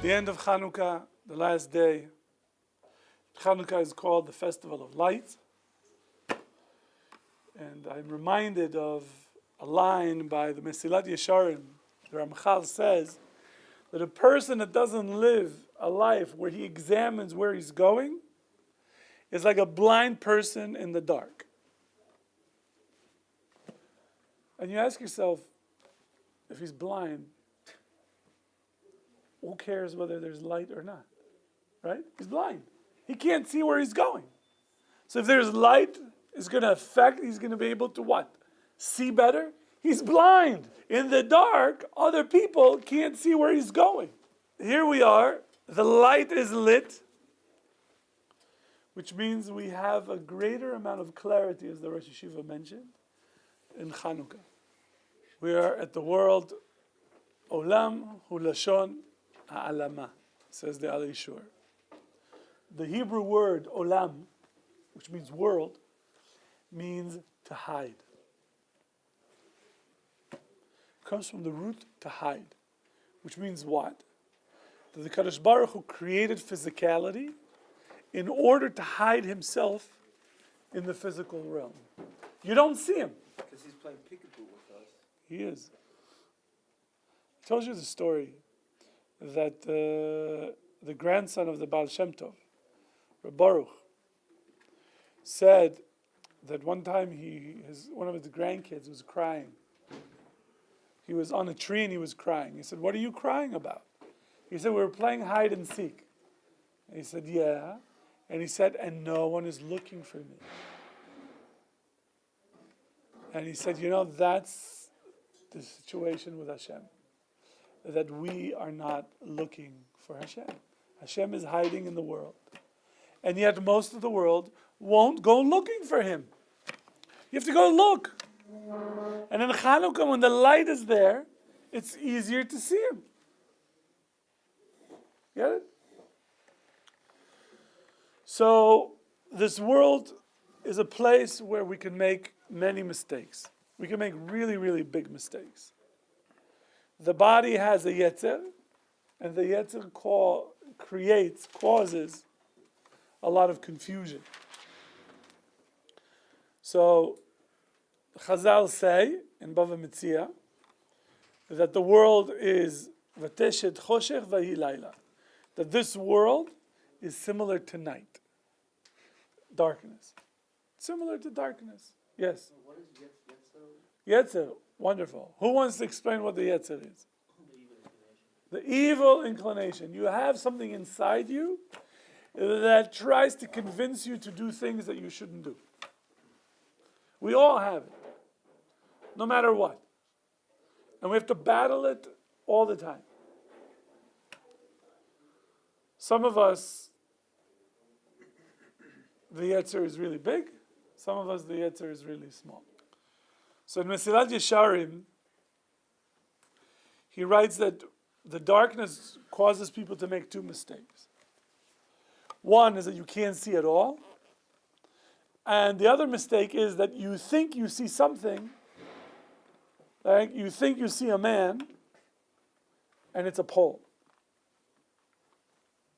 The end of Chanukah, the last day. Chanukah is called the Festival of Light. And I'm reminded of a line by the Mesilat Yesharim. The Ramchal says that a person that doesn't live a life where he examines where he's going is like a blind person in the dark. And you ask yourself, if he's blind, who cares whether there's light or not? Right? He's blind. He can't see where he's going. So if there's light, it's going to affect, he's going to be able to what? See better? He's blind. In the dark, other people can't see where he's going. Here we are. The light is lit, which means we have a greater amount of clarity, as the Rosh Yeshiva mentioned, in Chanukah. We are at the world, Olam hu lashon ha'alama, says the Alei Shur. The Hebrew word olam, which means world, means to hide. It comes from the root to hide, which means what? That the Kadosh Baruch Hu created physicality in order to hide himself in the physical realm. You don't see him. Because he's playing peekaboo with us. He is. I told you the story that the grandson of the Baal Shem Tov, Rabbi Baruch, said that one time one of his grandkids was crying. He was on a tree and he was crying. He said, "What are you crying about?" He said, "We were playing hide and seek." And he said, "Yeah." And he said, "And no one is looking for me." And he said, that's the situation with Hashem. That we are not looking for Hashem. Hashem is hiding in the world. And yet most of the world won't go looking for him. You have to go look. And in Chanukah, when the light is there, it's easier to see him. Get it? So this world is a place where we can make many mistakes. We can make really, really big mistakes. The body has a yetzer, and the yetzer causes a lot of confusion. So Chazal say in Bava Metzia that the world is v'teshet choshech v'hi layla, that this world is similar to night, darkness, similar to darkness. Yes. What is Yetzer, wonderful. Who wants to explain what the Yetzer is? The evil inclination. You have something inside you that tries to convince you to do things that you shouldn't do. We all have it, no matter what. And we have to battle it all the time. Some of us, the Yetzer is really big. Some of us, the Yetzer is really small. So in Mesilat Yesharim, he writes that the darkness causes people to make two mistakes. One is that you can't see at all. And the other mistake is that you think you see something, like you think you see a man, and it's a pole.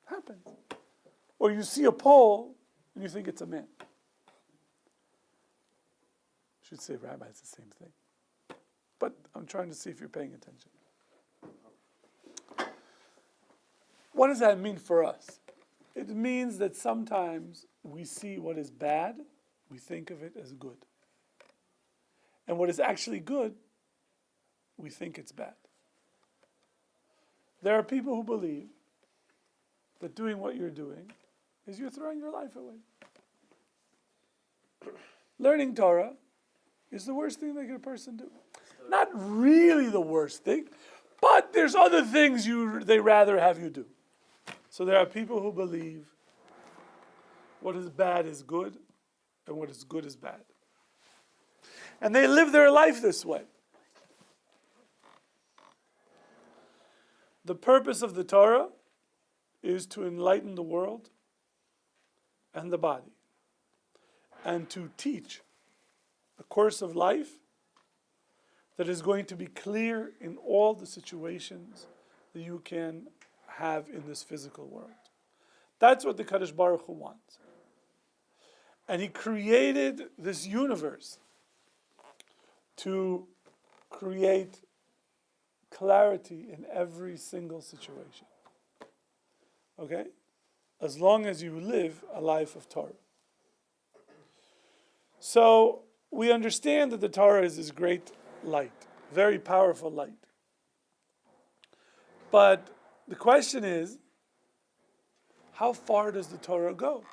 Happens. Or you see a pole, and you think it's a man. I should say, Rabbi, it's the same thing. But I'm trying to see if you're paying attention. What does that mean for us? It means that sometimes we see what is bad, we think of it as good. And what is actually good, we think it's bad. There are people who believe that doing what you're doing is you're throwing your life away. Learning Torah is the worst thing that a person do. Not really the worst thing, but there's other things they rather have you do. So there are people who believe what is bad is good and what is good is bad. And they live their life this way. The purpose of the Torah is to enlighten the world and the body, and to teach a course of life that is going to be clear in all the situations that you can have in this physical world. That's what the Kadosh Baruch Hu wants. And he created this universe to create clarity in every single situation. Okay? As long as you live a life of Torah. So we understand that the Torah is this great light, very powerful light. But the question is, how far does the Torah go?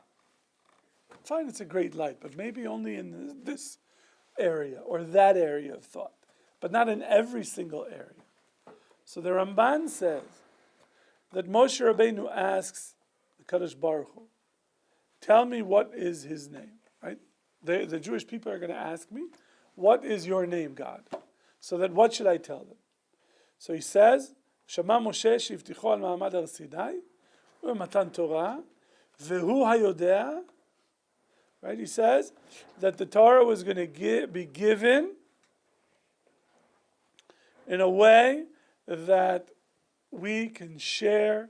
Fine, it's a great light, but maybe only in this area or that area of thought, but not in every single area. So the Ramban says that Moshe Rabbeinu asks the Kadosh Baruch Hu, tell me what is his name, right? The Jewish people are going to ask me, what is your name, God? So that what should I tell them? So he says, Shema Moshe shivticho al ma'amad har Sinai, u'matan Torah, vehu hayodea. Right? He says that the Torah was going to be given in a way that we can share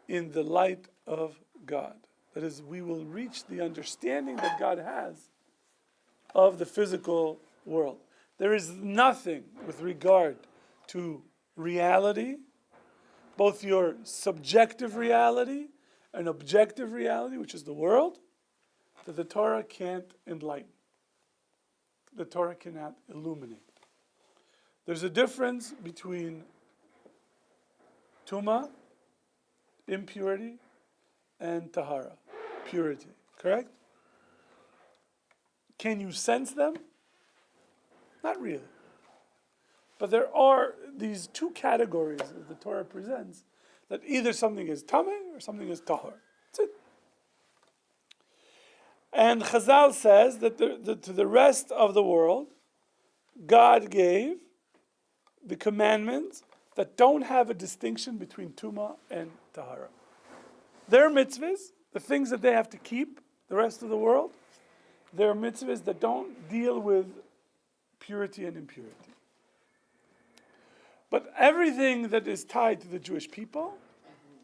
in the light of God. That is, we will reach the understanding that God has of the physical world. There is nothing with regard to reality, both your subjective reality and objective reality, which is the world, that the Torah can't enlighten. The Torah cannot illuminate. There's a difference between Tuma, impurity, and Tahara, purity. Correct? Can you sense them? Not really. But there are these two categories that the Torah presents, that either something is Tameh or something is Tahar. That's it. And Chazal says that to the rest of the world, God gave the commandments that don't have a distinction between Tuma and Tahara. Their mitzvahs, the things that they have to keep, the rest of the world, they're mitzvahs that don't deal with purity and impurity. But everything that is tied to the Jewish people,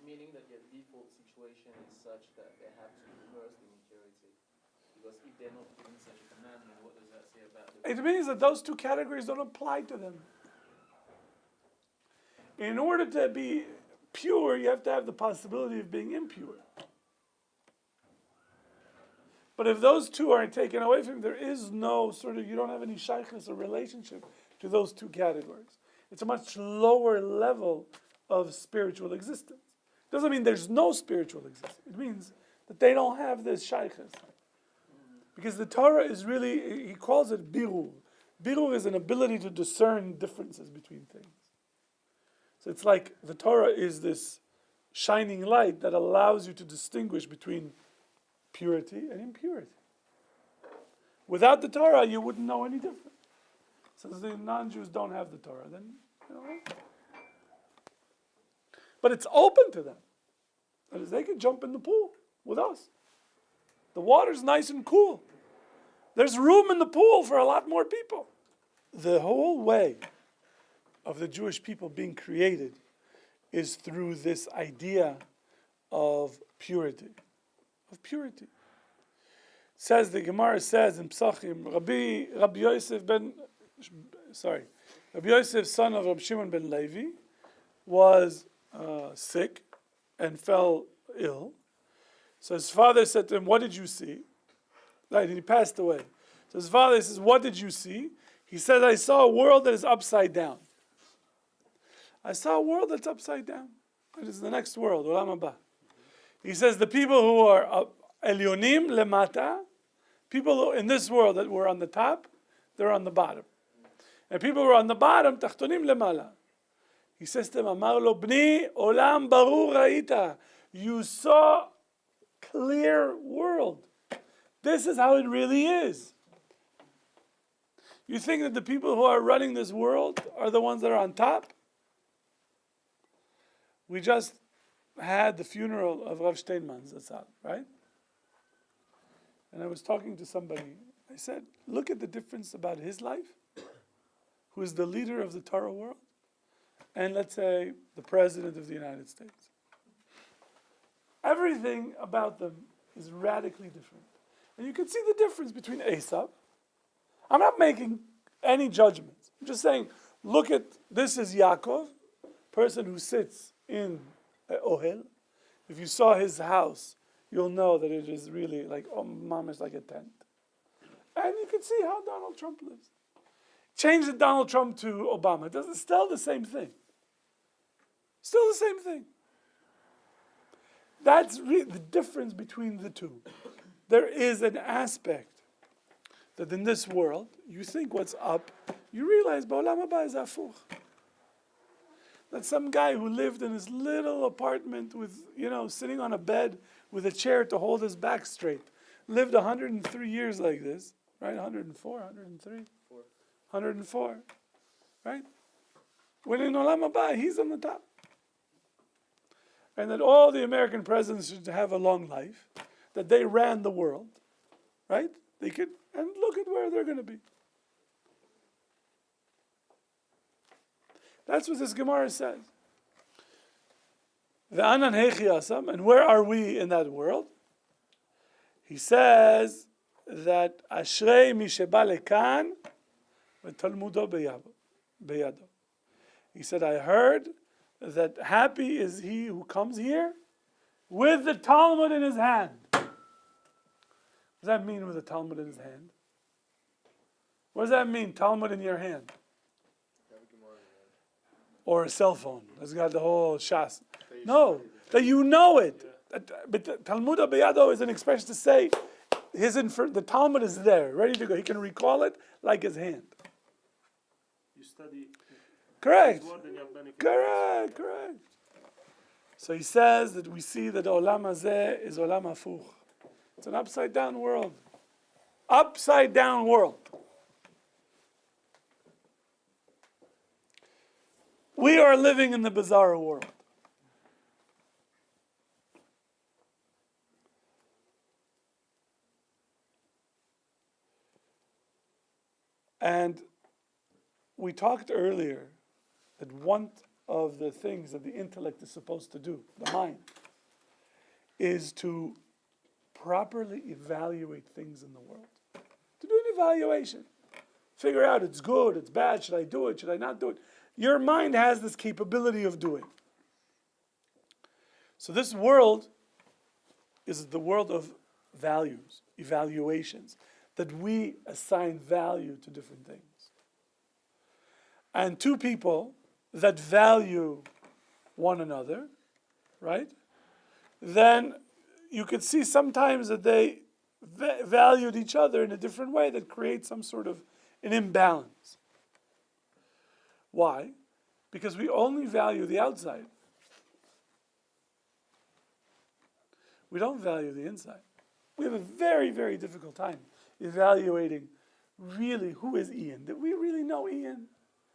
Meaning that your default situation is such that they have to reverse the impurity. Because if they're not given such a commandment, what does that say about them? it means that those two categories don't apply to them. In order to be pure, you have to have the possibility of being impure. But if those two are taken away from you, there is no you don't have any shaykhness or relationship to those two categories. It's a much lower level of spiritual existence. Doesn't mean there's no spiritual existence. It means that they don't have this shaykhness. Because the Torah is really, he calls it birur. Birur is an ability to discern differences between things. So it's like the Torah is this shining light that allows you to distinguish between purity and impurity. Without the Torah, you wouldn't know any difference. Since the non-Jews don't have the Torah, then, But it's open to them. That is, they can jump in the pool with us. The water's nice and cool. There's room in the pool for a lot more people. The whole way of the Jewish people being created is through this idea of purity. Of purity. The Gemara says in Psachim, Rabbi Yosef, son of Rabbi Shimon ben Levi, was sick and fell ill. So his father said to him, what did you see? Right, and he passed away. So his father says, what did you see? He said, I saw a world that is upside down. I saw a world that's upside down. It is the next world, Olam Haba. He says, the people who are Elyonim lemata, people in this world that were on the top, they're on the bottom. And people who are on the bottom, Tachtonim lemala. He says to him, Amar lo bni olam barur ra'ita. You saw clear world. This is how it really is. You think that the people who are running this world are the ones that are on top? We just had the funeral of Rav Steinman's, right? And I was talking to somebody. I said, look at the difference about his life, who is the leader of the Torah world, and let's say the President of the United States. Everything about them is radically different. And you can see the difference between Esav. I'm not making any judgments. I'm just saying, look at, this is Yaakov, person who sits in Ohel. If you saw his house, you'll know that it is really like, mamash, like a tent. And you can see how Donald Trump lives. Change the Donald Trump to Obama. It's still the same thing. Still the same thing. That's really the difference between the two. There is an aspect that in this world, you think what's up, you realize Ba'olam haba is afuch. That some guy who lived in his little apartment with, sitting on a bed with a chair to hold his back straight, lived 103 years like this, right? 104, 103? 104, right? When in Olam haba, he's on the top. And that all the American presidents should have a long life, that they ran the world, right? They could, and look at where they're going to be. That's what this Gemara says. Ve'anan hechi asam, and where are we in that world? He says that Ashrei mi sheba lekan v'talmudo beyado. He said, I heard that happy is he who comes here with the Talmud in his hand. What does that mean, with the Talmud in his hand? What does that mean, Talmud in your hand? Or a cell phone that's got the whole shas. No, that you know it. But Talmud beyado is an expression to say the Talmud is there, ready to go. He can recall it like his hand. You study. Correct. Correct. So he says that we see that Olam Hazeh is Olam Hafuch. It's an upside down world. Upside down world. We are living in the bizarre world. And we talked earlier that one of the things that the intellect is supposed to do, the mind, is to properly evaluate things in the world. To do an evaluation. Figure out it's good, it's bad, should I do it, should I not do it? Your mind has this capability of doing. So this world is the world of values, evaluations, that we assign value to different things. And two people that value one another, right? Then you could see sometimes that they valued each other in a different way that creates some sort of an imbalance. Why? Because we only value the outside. We don't value the inside. We have a very, very difficult time evaluating really who is Ian. Did we really know Ian?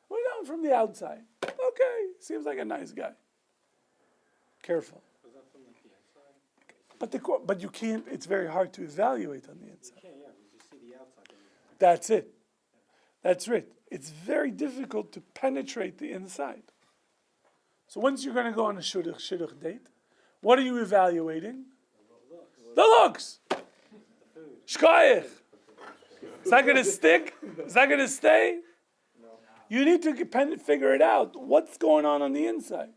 We know him from the outside. Okay, seems like a nice guy. Careful. Was that from the inside? But you can't, it's very hard to evaluate on the inside. You can't, yeah, you just see the outside. That's it. That's it. It's very difficult to penetrate the inside. So once you're going to go on a shidduch date, what are you evaluating? The looks. Shkoyach. Is that going to stick? Is that going to stay? No. You need to figure it out. What's going on the inside?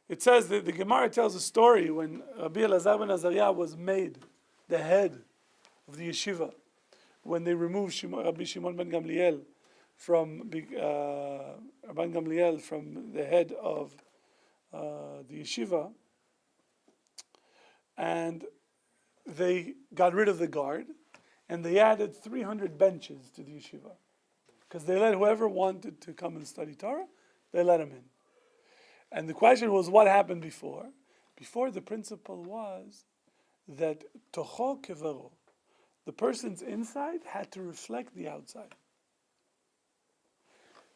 It says that the Gemara tells a story when Rabbi Elazar ben Azariah was made the head of the yeshiva, when they removed Rabbi Shimon ben Gamliel from the head of the yeshiva, and they got rid of the guard, and they added 300 benches to the yeshiva, because they let whoever wanted to come and study Torah, they let him in. And the question was, what happened before? Before, the principle was that tocho kevaro, the person's inside had to reflect the outside.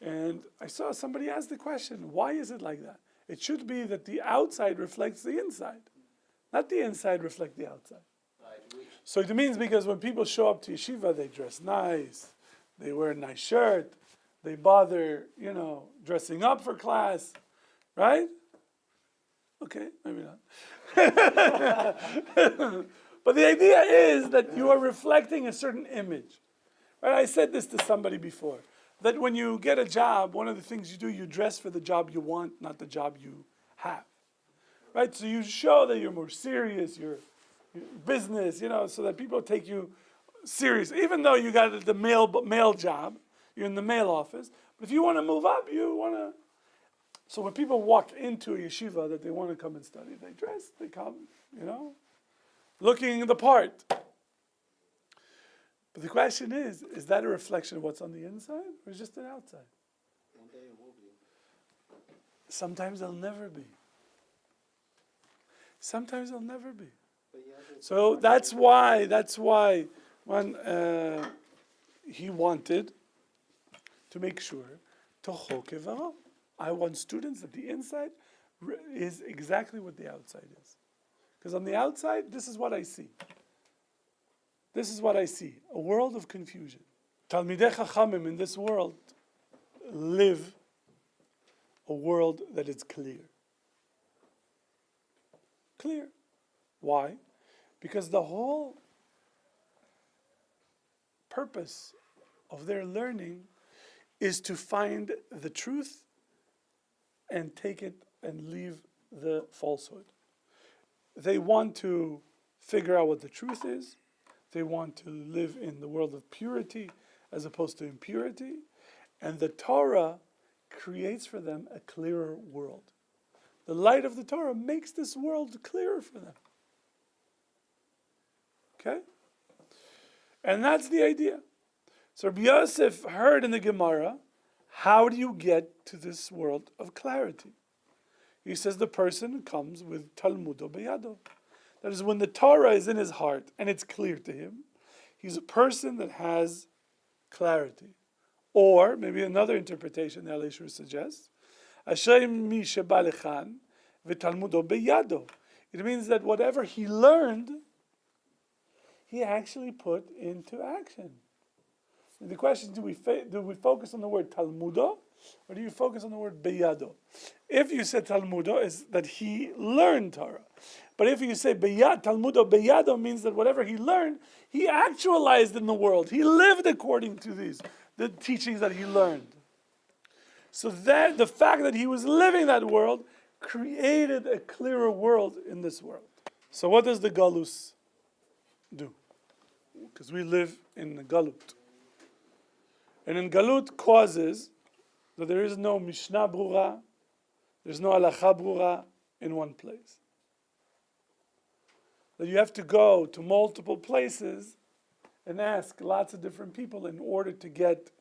And I saw somebody ask the question, why is it like that? It should be that the outside reflects the inside, not the inside reflect the outside. So it means because when people show up to yeshiva, they dress nice, they wear a nice shirt, they bother, dressing up for class, right? Okay, maybe not. But the idea is that you are reflecting a certain image. Right? I said this to somebody before, that when you get a job, one of the things you do, you dress for the job you want, not the job you have. Right? So you show that you're more serious, your business, so that people take you serious. Even though you got the mail job, you're in the mail office, but if you want to move up, you want to. So when people walk into a yeshiva that they want to come and study, they dress, they come, looking the part. But the question is that a reflection of what's on the inside, or is it just an outside? One day it will be. Sometimes it'll never be. Sometimes it'll never be. But yeah, So that's why when he wanted to make sure, I want students that the inside is exactly what the outside is. Because on the outside, this is what I see. This is what I see, a world of confusion. Talmidei Chachamim in this world live a world that is clear. Clear. Why? Because the whole purpose of their learning is to find the truth and take it and leave the falsehood. They want to figure out what the truth is. They want to live in the world of purity as opposed to impurity. And the Torah creates for them a clearer world. The light of the Torah makes this world clearer for them. Okay? And that's the idea. So Rabbi Yosef heard in the Gemara, how do you get to this world of clarity? He says the person comes with Talmudo Beyado. That is, when the Torah is in his heart and it's clear to him, he's a person that has clarity. Or, maybe another interpretation that Alei Shur suggests, Hashem mi sheba lechan v'talmudo beyado. It means that whatever he learned, he actually put into action. And the question is, do we focus on the word talmudo, or do you focus on the word beyado? If you say talmudo, is that he learned Torah. But if you say talmudo beyado, means that whatever he learned, he actualized in the world. He lived according to the teachings that he learned. So that the fact that he was living that world created a clearer world in this world. So what does the galus do? Because we live in the galut. And in galut causes that there is no Mishnah Brura, there's no Halacha Brura in one place. That you have to go to multiple places and ask lots of different people in order to get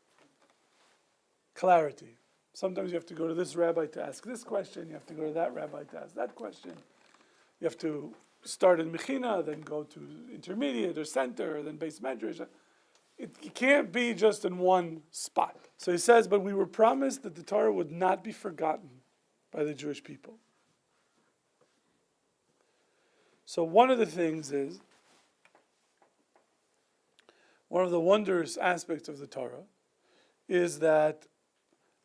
clarity. Sometimes you have to go to this rabbi to ask this question, you have to go to that rabbi to ask that question. You have to start in Mechina, then go to intermediate or center, or then base medrash. It can't be just in one spot. So he says, but we were promised that the Torah would not be forgotten by the Jewish people. So one of the things is, one of the wondrous aspects of the Torah is that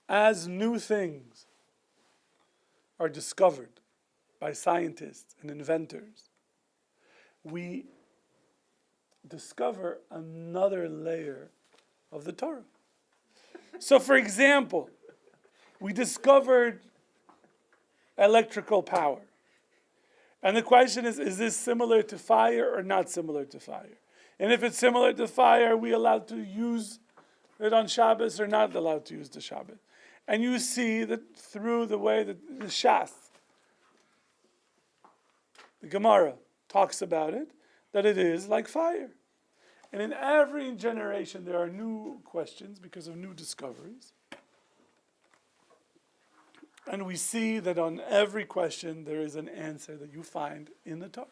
as new things are discovered by scientists and inventors, we discover another layer of the Torah. So for example, we discovered electrical power. And the question is this similar to fire or not similar to fire? And if it's similar to fire, are we allowed to use it on Shabbos or not allowed to use the Shabbos? And you see that through the way that the Shas, the Gemara, talks about it, that it is like fire. And in every generation there are new questions because of new discoveries. And we see that on every question there is an answer that you find in the Torah.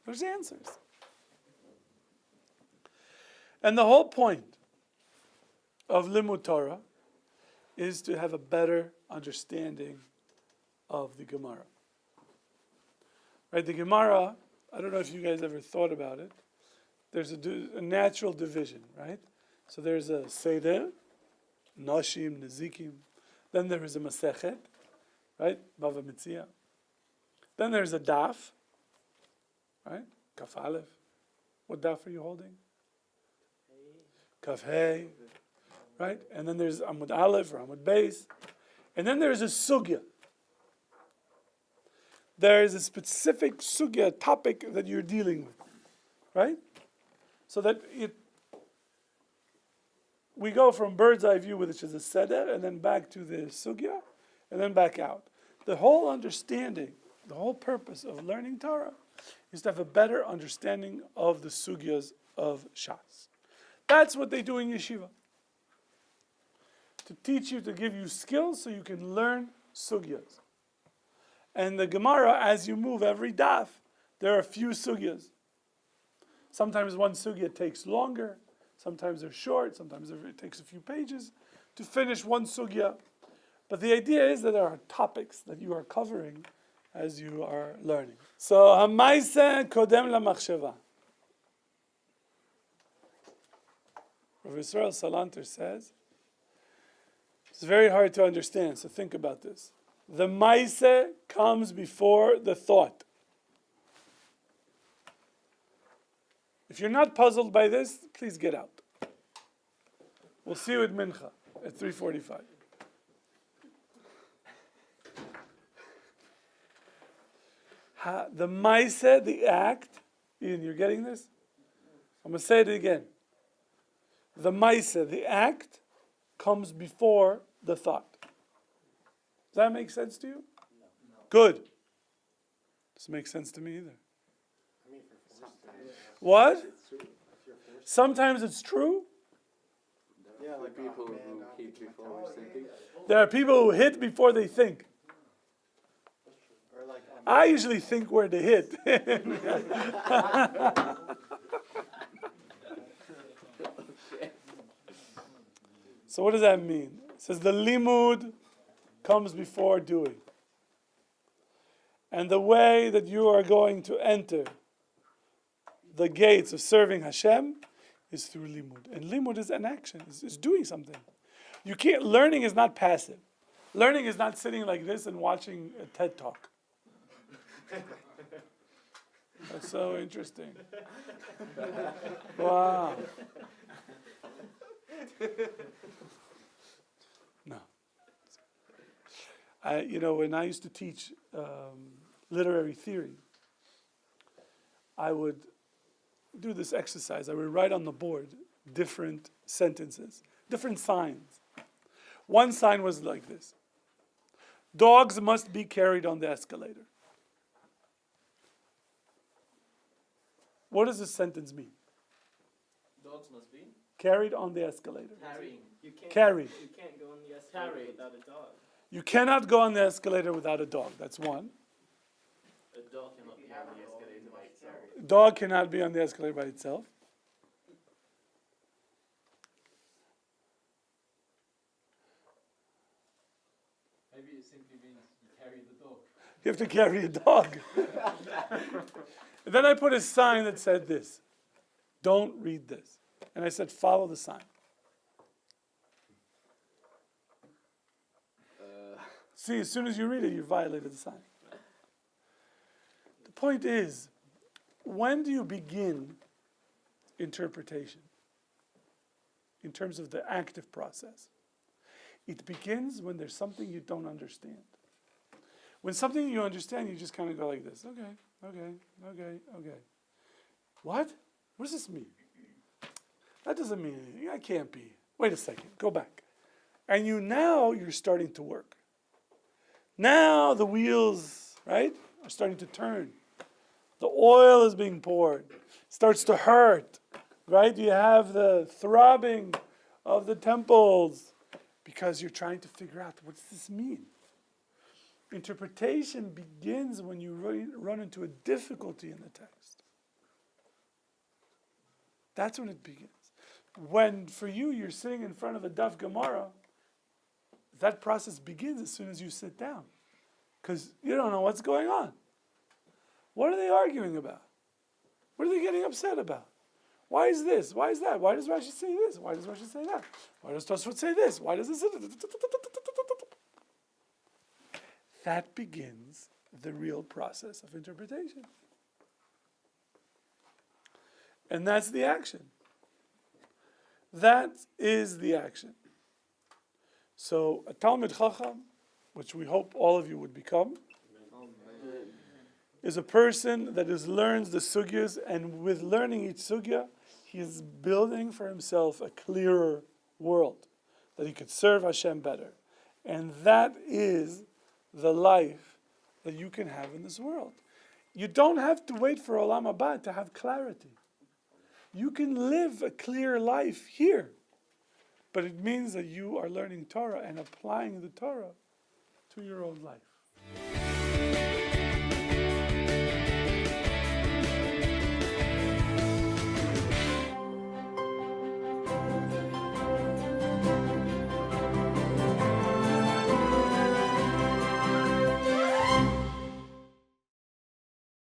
There's answers. And the whole point of Limud Torah is to have a better understanding of the Gemara. Right, the Gemara, I don't know if you guys ever thought about it, there's a natural division, right? So there's a Seder, Nashim, Nezikim, then there is a Masechet, right? Bava Metzia. Then there's a daf, right? Kaf Aleph. What daf are you holding? Kaf Hey, right? And then there's Amud Aleph or Amud Beis. And then there's a sugya. There is a specific sugya topic that you're dealing with, right? So that we go from bird's eye view, which is a seder, and then back to the sugya, and then back out. The whole understanding, the whole purpose of learning Torah is to have a better understanding of the sugyas of Shas. That's what they do in yeshiva. To teach you, to give you skills so you can learn sugyas. And the Gemara, as you move every daf, there are a few sugyas. Sometimes one sugya takes longer, sometimes they're short, sometimes it takes a few pages to finish one sugya. But the idea is that there are topics that you are covering as you are learning. So, Hamaisa Kodem LaMachshava. Rabbi Yisrael Salanter says, it's very hard to understand, so think about this. The Maise comes before the thought. If you're not puzzled by this, please get out. We'll see you at Mincha at 3:45. The Maise, the act, Ian, you're getting this? I'm going to say it again. The Maise, the act, comes before the thought. Does that make sense to you? No. Good. Doesn't make sense to me either. What? Sometimes it's true. Yeah, like People who hit before thinking. There are people who hit before they think. or like I usually think where to hit. So what does that mean? It says the limud comes before doing. And the way that you are going to enter the gates of serving Hashem is through limud. And limud is an action, it's doing something. You can't, learning is not passive. Learning is not sitting like this and watching a TED Talk. That's so interesting. Wow. No. When I used to teach literary theory, I would do this exercise. I would write on the board different sentences, different signs. One sign was like this: dogs must be carried on the escalator. What does this sentence mean? Dogs must be Carried on the escalator. carrying. Carried. You can't go on the escalator Carried. without a dog. You cannot go on the escalator without a dog. That's one. A dog cannot be on the escalator by itself. Dog cannot be on the escalator by itself. Maybe it simply means you carry the dog. You have to carry a dog. And then I put a sign that said this: don't read this. And I said, follow the sign. See, as soon as you read it, you violated the sign. The point is, when do you begin interpretation? In terms of the active process. It begins when there's something you don't understand. When something you understand, you just kind of go like this. Okay. What? What does this mean? That doesn't mean anything. That can't be. Wait a second. Go back. And you're starting to work. Now the wheels, right, are starting to turn. The oil is being poured. It starts to hurt, right? You have the throbbing of the temples because you're trying to figure out, what does this mean? Interpretation begins when you run into a difficulty in the text. That's when it begins. When, for you, you're sitting in front of a Daf Gemara, that process begins as soon as you sit down. Because you don't know what's going on. What are they arguing about? What are they getting upset about? Why is this? Why is that? Why does Rashi say this? Why does Rashi say that? Why does Tosfot say this? Why does this? That begins the real process of interpretation. And that's the action. That is the action. So a Talmid Chacham, which we hope all of you would become, is a person that learns the sugyas, and with learning each sugya, he is building for himself a clearer world, that he could serve Hashem better. And that is the life that you can have in this world. You don't have to wait for Olam Haba to have clarity. You can live a clear life here. But it means that you are learning Torah and applying the Torah to your own life.